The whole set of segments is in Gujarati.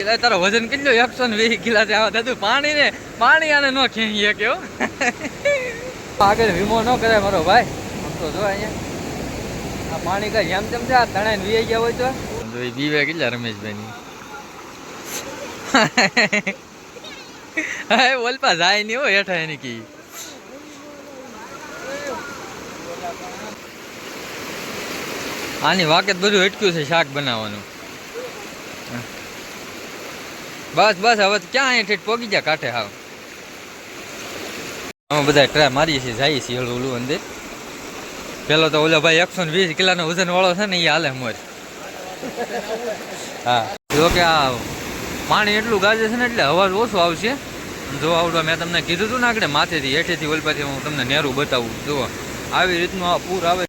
તારો વજન કેટલું 120 કિલો આવા થતું પાણી આને નો ખેંચીએ કેવો આગળ વીમો ન કરે મારો ભાઈ. આમ તો જો અહીંયા આ પાણી કઈ જેમ તેમ છે આ તણાઈને વી ગયા હોય તો બીવે કેટલા રમેશભાઈ ની ઓલપા જાય નહીં હોય હેઠા એની કી આની વાકેત બધું અટક્યું છે શાક બનાવવાનું. બસ હવે ક્યાં અહીં ઠેઠ પોગી ગયા કાંઠે હાવ. અમે બધા ટ્રાય મારીએ છીએ જઈએ છીએ હળવું ઓલું અંદર. પેલો તો ઓલા ભાઈ 120 કિલોનો વજન વાળો છે ને એ હાલે મોજ. હા જો કે આ પાણી એટલું ગાજે છે ને એટલે અવાજ ઓછો આવશે. જો આવડો મેં તમને કીધું હતું ને આગળ માથેથી હેઠેથી ઓલપાથી હું તમને નેરું બતાવું. જુઓ આવી રીતનું આ પૂર આવે.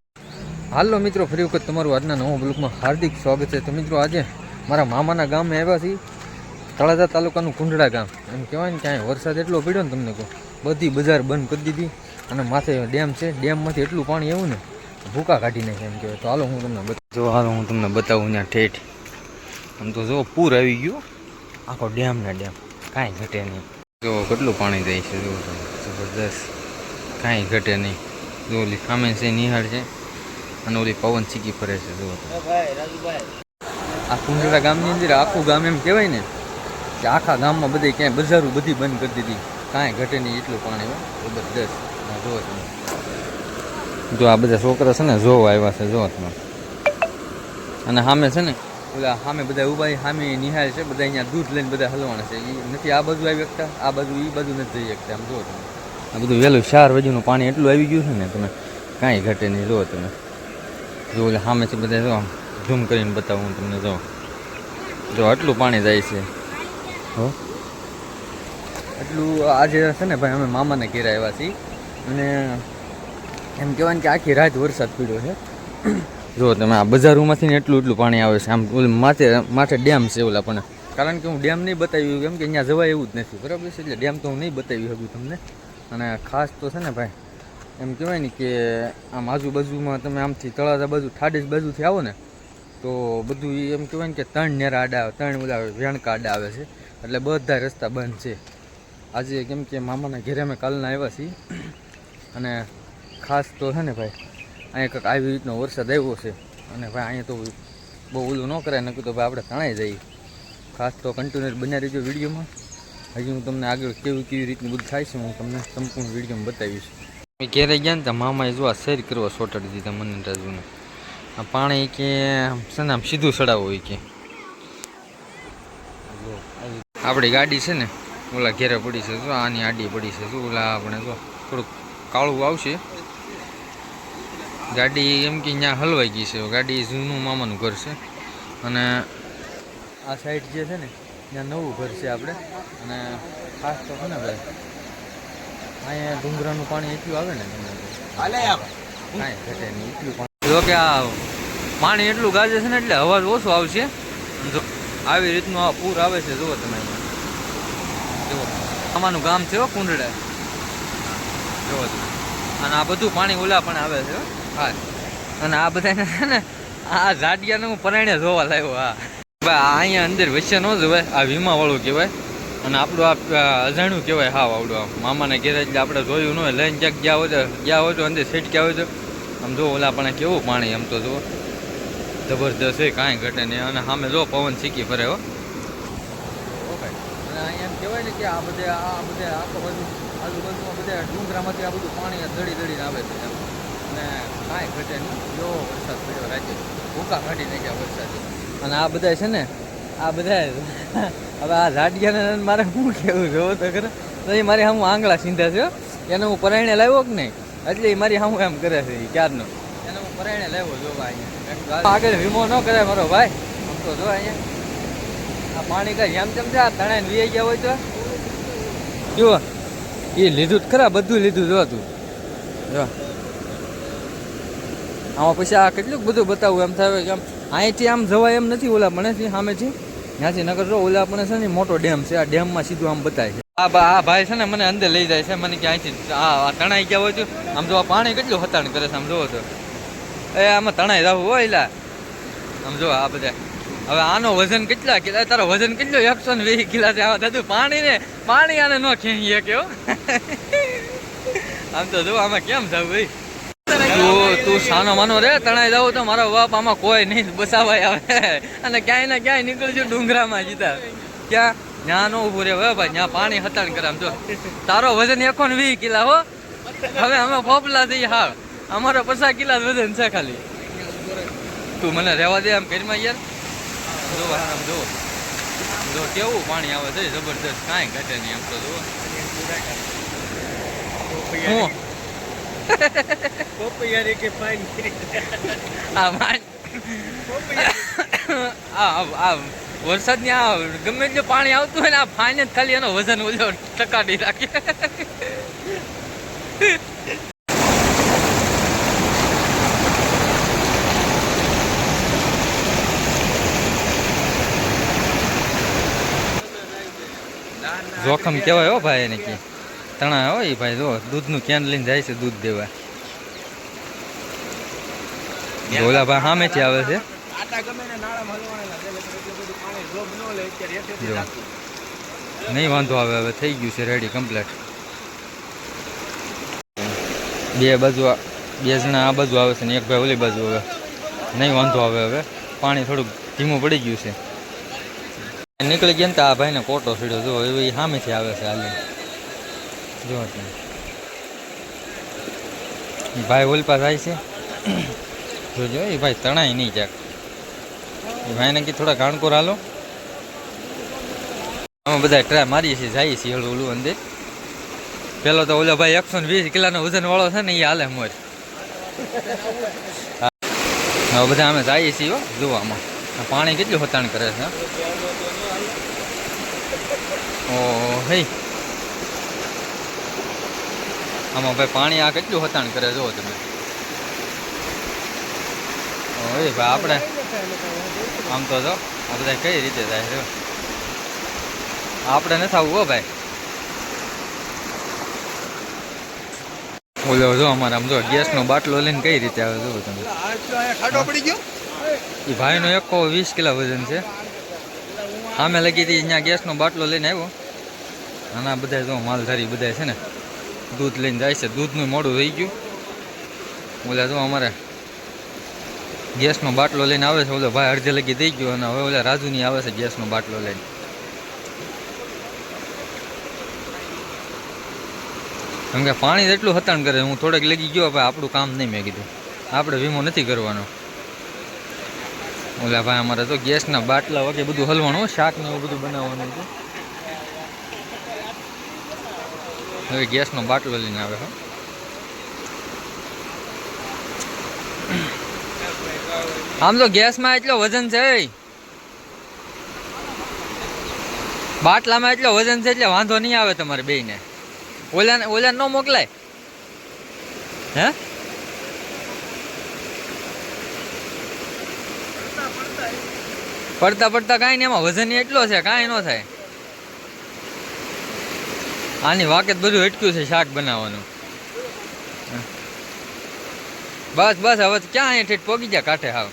હાલો મિત્રો, ફરી વખત તમારું આજના નવા બ્લોગમાં હાર્દિક સ્વાગત છે. તો મિત્રો આજે મારા મામાના ગામે આવ્યા છીએ, તળાજા તાલુકાનું કુંડળા ગામ. એમ કહેવાય ને ક્યાંય વરસાદ એટલો પડ્યો ને તમને કહું, બધી બજાર બંધ કરી દીધી અને માથે ડેમ છે. ડેમમાંથી એટલું પાણી એવું ને ભૂકા કાઢી નાખે એમ કહેવાય. તો હાલો હું તમને બતાવું ત્યાં ઠેઠ. આમ તો જો પૂર આવી ગયું આખો ડેમ ને ડેમ, કાંઈ ઘટે નહીં. જો કેટલું પાણી જાય છે, જો જબરદસ્ત, કાંઈ ઘટે નહીં. જો ઓલી સામે છે નિહાળ છે અને ઓલી પવન ચીકી ફરે છે. જો આ કુંડળા ગામની અંદર આખું ગામ એમ કહેવાય ને કે આખા ગામમાં બધે ક્યાંય બજારું બધી બંધ કરી દીધી, કાંઈ ઘટે નહીં એટલું પાણી હોય જબરદસ્ત. જો તમે જો આ બધા છોકરા છે ને જોવા આવ્યા છે, જો તમે. અને સામે છે ને ઓલા સામે બધા ઉભા સામે નિહાળ છે, બધા અહીંયા દૂધ લઈને બધા હલવાના છે. એ નથી આ બાજુ આવી શકતા, આ બાજુ એ બાજુ નથી જઈ શકતા. આમ જુઓ તમે, આ બધું વહેલું 4 વાગ્યાનું પાણી એટલું આવી ગયું છે ને તમે, કાંઈ ઘટે નહીં. જુઓ તમે, જો એટલે સામે છે બધા, જો ઝૂમ કરીને બતાવું હું તમને. જો આટલું પાણી જાય છે. હો એટલું આજે છે ને ભાઈ અમે મામાને ઘેર આવ્યા છીએ અને એમ કહેવાય ને કે આખી રાત વરસાદ પડ્યો છે. જો તમે આ બજારોમાંથી ને એટલું પાણી આવે છે. આમ માથે ડેમ છે ઓલા, પણ કારણ કે હું ડેમ નહીં બતાવ્યું કેમ કે અહીંયા જવાય એવું જ નથી, બરાબર છે. એટલે ડેમ તો હું નહીં બતાવી શકું તમને. અને ખાસ તો છે ને ભાઈ એમ કહેવાય ને કે આમ આજુબાજુમાં તમે આમથી તળાજા બાજુ ઠાડીસ બાજુથી આવો ને તો બધું એમ કહેવાય ને કે 3 નેરા આડા આવે, 3 ઓલા વેણકા આડા આવે છે. એટલે બધા રસ્તા બંધ છે આજે, કેમ કે મામાના ઘેરે અમે કાલના આવ્યા છીએ. અને ખાસ તો છે ને ભાઈ અહીંયા કંઈક આવી રીતનો વરસાદ આવ્યો છે. અને ભાઈ અહીંયા તો બહુ ઓલું ન કરાય, નક્કી તો ભાઈ આપણે તણાઈ જઈએ. ખાસ તો કન્ટિન્યુઅસ બન્યા રહીજો વિડીયોમાં. હજી હું તમને આગળ કેવી રીતનું બધું થાય છે હું તમને સંપૂર્ણ વિડીયોમાં બતાવીશ. ઘેરે ગયા ને તો મામાએ જો આ શેર કરવા સોટાડી દીધા મને રાજુને. આ પાણી કે છે ને આમ સીધું ચડાવવું હોય કે આપણી ગાડી છે ને ઓલા ઘેરે પડી છે. જો આની આડી પડી છે. શું ઓલા આપણે જો થોડુંક કાળું આવશે ગાડી, એમ કે ત્યાં હલવાઈ ગઈ છે ગાડી. જૂનું મામાનું ઘર છે અને આ સાઈડ જે છે ને ત્યાં નવું ઘર છે આપણે. અને ખાસ તો છે ને ભાઈ અહીંયા ડુંગરાનું પાણી એટલું આવે ને તમને કાંઈ ઘટે નહીં એટલું પાણી. જો કે આ પાણી એટલું ગાજે છે ને એટલે અવાજ ઓછો આવશે. જો આવી રીતનું આ પૂર આવે છે. જુઓ તમે અહીંયા જુઓ, આમાંનું ગામ છે કુંડળા. જુઓ અને આ બધું પાણી ઓલા પણ આવે છે. હા અને આ બધા છે ને આ ઝાડિયાને હું પરાણે જોવા લાવ્યો. હા ભાઈ અહીંયા અંદર વચ્ચે ન જોવાય, આ વીમાવાળું કહેવાય અને આપણું આ અજાણ્યું કહેવાય. હા આવડું આમ મામાને ઘેરે એટલે આપણે જોયું ન હોય, લઈને ક્યાંક ગયા હોય તો અંદર છેટક્યા હોય તો આમ જો ઓલા પણ કેવું પાણી. આમ તો જુઓ જબરદસ્ત છે, કાંઈ ઘટે નહીં. અને સામે જો પવન ચીકી ફરે હો. ઓકે અને અહીંયા એમ કહેવાય ને કે આ બધે આખો બાજુ આજુબાજુમાં બધા ડુંગરામાંથી આ બધું પાણી દડીને આવે છે એમ. અને કાંઈ ઘટે નહીં. જો વરસાદ પડ્યો રાજ્ય ભૂકા કાઢી નાખ્યા વરસાદ. અને આ બધા છે ને આ બધા હવે આ ઝાડિયાને મારે શું કહેવું જોવો તો ખરે. તો એ મારી સામું આંગળા સીધા છે એને હું પરાયણે લાવ્યો કે નહીં, એટલે એ મારી સામું એમ કરે છે ક્યારનો. એને હું પરાયણે લાવ્યો જોવા અહીંયા આગળ વીમો ન કરે મારો ભાઈ. આમ તો જો અહીંયા આ પાણી કાંઈ જેમ તેમ છે આ તણાઈને વી ગયા હોય તો જુઓ એ લીધું જ ખરા, બધું લીધું જો તું જો. આમાં પછી આ કેટલું બધું બતાવું એમ થાય કે આમ અહીંથી આમ જવાય એમ નથી. ઓલા પણેથી સામેથી ત્યાંથી નગર જો ઓલા પણ છે ને મોટો ડેમ છે, આ ડેમમાં સીધું આમ બતાય છે. આ ભાઈ છે ને મને અંદર લઈ જાય છે, મને કે અહીંથી આ તણાઈ ગયા હોય તો આમ જો આ પાણી કેટલું હતાણ કરે છે. આમ જોવો તો એ આમાં તણાઈ જવું હોય એલા. આમ જો આ બધા હવે આનો વજન કેટલા કિલા? તારો વજન કેટલો? 120 કિલા છે. આવા દાદુ પાણી આને ન ખેંચીએ કેવો. આમ તો જો આમાં કેમ જાવ ભાઈ? તું સાનો માનો રે તણાઈ જાવ તો મારો બાપ આમાં કોઈ નહીં બસાવાય આવે. અને ક્યાંય ને ક્યાંય નીકળજો ડુંગરામાં જીતા ક્યાં ત્યાં નો ઉભું રે ભાઈ, ત્યાં પાણી હતાણ કરે. આમ જો તારો વજન 120 કિલા હો. હવે અમે ફોપલા થઈ હાલ, અમારો 50 કિલા વજન છે ખાલી. તું મને રહેવા દે આમ ઘરમાં યાર. જો આમ જો જો કેવું પાણી આવે છે જબરદસ્ત, કાંઈ ઘટે નહીં આમ તો જો. વરસાદની આ ગમે તે પાણી આવતું હોય ને આ ફાઈન જ ખાલી એનો વજન ઓછો ટકાડી રાખે. જોખમ કેવાય હો ભાઈ એને કે તણા હોય ભાઈ. જો દૂધનું કેન લઈને જાય છે દૂધ દેવા. ઓલા ભાઈ સામેથી આવે છે. નહીં વાંધો આવે, હવે થઈ ગયું છે રેડી કમ્પ્લીટ. બે બાજુ બે જણા આ બાજુ આવે છે ને એક ભાઈ ઓલી બાજુ. હવે નહીં વાંધો આવે, હવે પાણી થોડુંક ધીમું પડી ગયું છે. નીકળી ગયા ને તો આ ભાઈને કોટો સીડ્યો. જો એવી સામેથી આવે છે હાલી. જો ભાઈ ઓલપા જાય છે. જોજો એ ભાઈ તણાય નહીં ક્યાંક. એ ભાઈને કે થોડા ગાણકોર હાલો. અમે બધા ટ્રાય મારીએ છીએ, જઈએ છીએ હળવું ઓલું અંદર. પેલો તો ઓલો ભાઈ 120 કિલાનો વજન વાળો છે ને એ હાલે મોજ. હવે બધા અમે જઈએ છીએ જોવામાં પાણી કેટલું હતાણ કરે છે. ઓ હે આમાં ભાઈ પાણી આ કેટલું હતાણ કરે જો તમે. ઓય ભાઈ આપણે આમ તો જો આ બધા કઈ રીતે થાય છે. આપણે નથી આવવું હો ભાઈ. ઓલો જો અમારે આમ જો ગેસનો બાટલો લઈને કઈ રીતે આવે જો તમે. એ ભાઈનો 120 કિલા વજન છે. સામે લગી હતી ત્યાં ગેસનો બાટલો લઈને આવ્યો. આના બધા જો માલધારી બધા છે ને દૂધ લઈને જાય છે. દૂધનું મોડું થઈ ગયું. ઓલા જો અમારે ગેસનો બાટલો લઈને આવે છે. ઓલો ભાઈ અડધે લગી થઈ ગયો અને હવે ઓલા રાજુની આવે છે ગેસનો બાટલો લઈને. કેમ કે પાણી એટલું હતાણ કરે. હું થોડેક લગી ગયો ભાઈ, આપણું કામ નહીં. મેં કીધું આપણે વીમો નથી કરવાનો. ઓલા ભાઈ અમારે તો ગેસના બાટલા વગેરે બધું હલવાનું, શાક ને એવું બધું બનાવવાનું હતું. હવે ગેસનો બાટલો લઈને આવે છે. આમ તો ગેસમાં એટલો વજન છે, બાટલામાં એટલો વજન છે એટલે વાંધો નહીં આવે તમારે બેયને. ઓલા ન મોકલાય હે. પડતા કાંઈ નહીં, એમાં વજન એટલો છે કાંઈ ન થાય. આની વાકેત બધું અટક્યું છે શાક બનાવવાનું. બસ હવે ક્યાં અહીં ઠેઠ પોગી ગયા કાંઠે. હાવ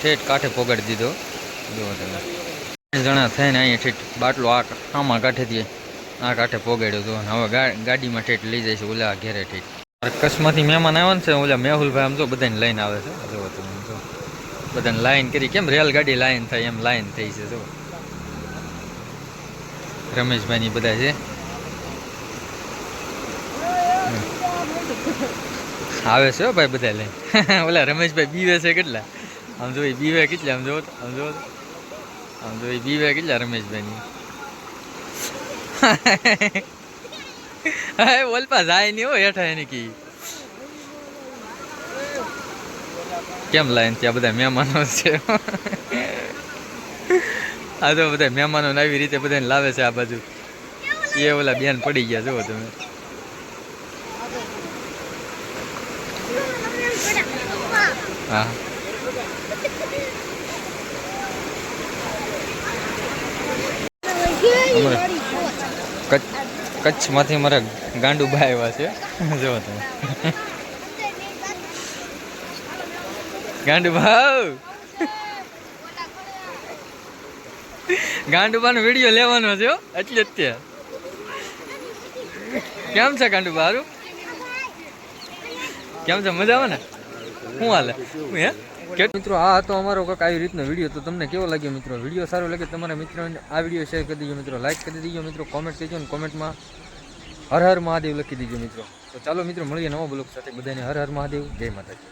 ઠેઠ કાંઠે પોગાડી દીધો. જો તમે 3 જણા થઈને અહીંયા ઠેઠ બાટલો આમાં કાંઠેથી આ કાંઠે પોગાડ્યો હતો. હવે ગાડીમાં ઠેઠ લઈ જાય છે ઓલા ઘેરે ઠેઠ. કચ્છમાંથી મહેમાન આવ્યા ને છે ઓલા મેહુલભાઈ આમ જો બધાને લઈને આવે છે. જો તમે જો બધાને લાઈન કરી, કેમ રેલગાડી લાઈન થાય એમ લાઈન થઈ છે. જો રમેશભાઈની બધા છે આવે છે ભાઈ બધા લઈને. ઓલા રમેશભાઈ બીવે છે કેટલા. આમ જો બીવે કેટલા. આમ જો બીવે કેટલા રમેશભાઈની. હા ઓલપા જાય નહીં હો હેઠા એની કી. કેમ લાઈન ત્યાં બધા મહેમાનો છે. આ તો બધા મહેમાનો આવી રીતે બધાને લાવે છે આ બાજુ. એ ઓલા બેન પડી ગયા જુઓ તમે. હા કચ્છમાંથી મારા ગાંડુભાઈ આવ્યા છે. જો તમે ગાંડુ ભાવ ગાંડુબાનો વિડીયો લેવાનો છે એટલે જ ત્યાં કેમ છે ગાંડુબા હારું કેમ છે મજા આવે ને શું હાલે હે કે મિત્રો આ હતો અમારો કંઈક આવી રીતનો વિડીયો તો તમને કેવો લાગ્યો મિત્રો વિડીયો સારો લાગે તમારા મિત્રોને આ વિડીયો શેર કરી દીજો મિત્રો લાઈક કરી દીજો મિત્રો કોમેન્ટ કરજો અને કોમેન્ટમાં હર હર મહાદેવ લખી દીજો મિત્રો તો ચાલો મિત્રો મળીએ નવા બ્લોગ સાથે બધાને હર હર મહાદેવ જય માતાજી